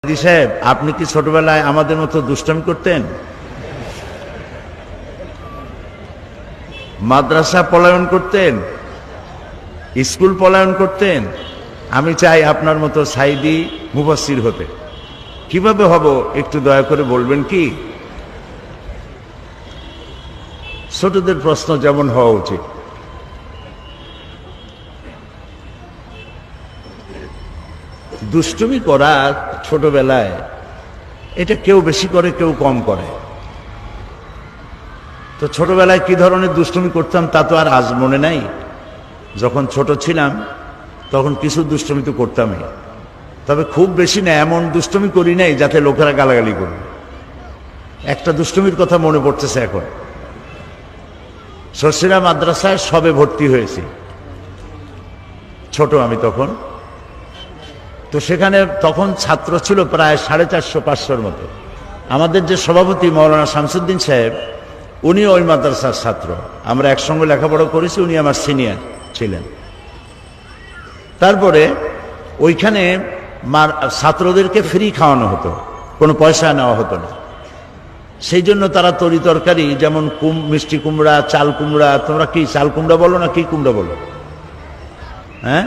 জি সাহেব, আপনি কি ছোটবেলায় আমাদের মতো দুষ্টামি করতেন? মাদ্রাসা পলায়ন করতেন? স্কুল পলায়ন করতেন? আমি চাই আপনার মতো সাইদি মুফাসসির হতে। কিভাবে হব একটু দয়া করে বলবেন কি? ছোটদের প্রশ্ন যেমন হওয়া উচিত। দুষ্টুমি করা ছোটবেলায় এটা কেউ বেশি করে, কেউ কম করে। তো ছোটবেলায় কি ধরনের দুষ্টুমি করতাম তা তো আর আজ মনে নাই। যখন ছোট ছিলাম তখন কিছু দুষ্টুমি তো করতামই, তবে খুব বেশি না। এমন দুষ্টুমি করি নাই যাতে লোকেরা গালাগালি করবে। একটা দুষ্টুমির কথা মনে পড়তেছে এখন। শর্ষিরা মাদ্রাসায় সবে ভর্তি হয়েছি, ছোট আমি তখন। তো সেখানে তখন ছাত্র ছিল প্রায় 450-500-র মতো। আমাদের যে সভাপতি মৌলানা শামসুদ্দিন সাহেব, উনি ওই মাদ্রাসার ছাত্র। আমরা একসঙ্গে লেখাপড়া করেছি, উনি আমার সিনিয়র ছিলেন। তারপরে ওইখানে ছাত্রদেরকে ফ্রি খাওয়ানো হতো, কোনো পয়সা নেওয়া হতো না। সেই জন্য তারা তরি তরকারি, যেমন মিষ্টি কুমড়া, চাল কুমড়া, তোমরা কি চাল কুমড়া বলো না কি কুমড়া বলো? হ্যাঁ,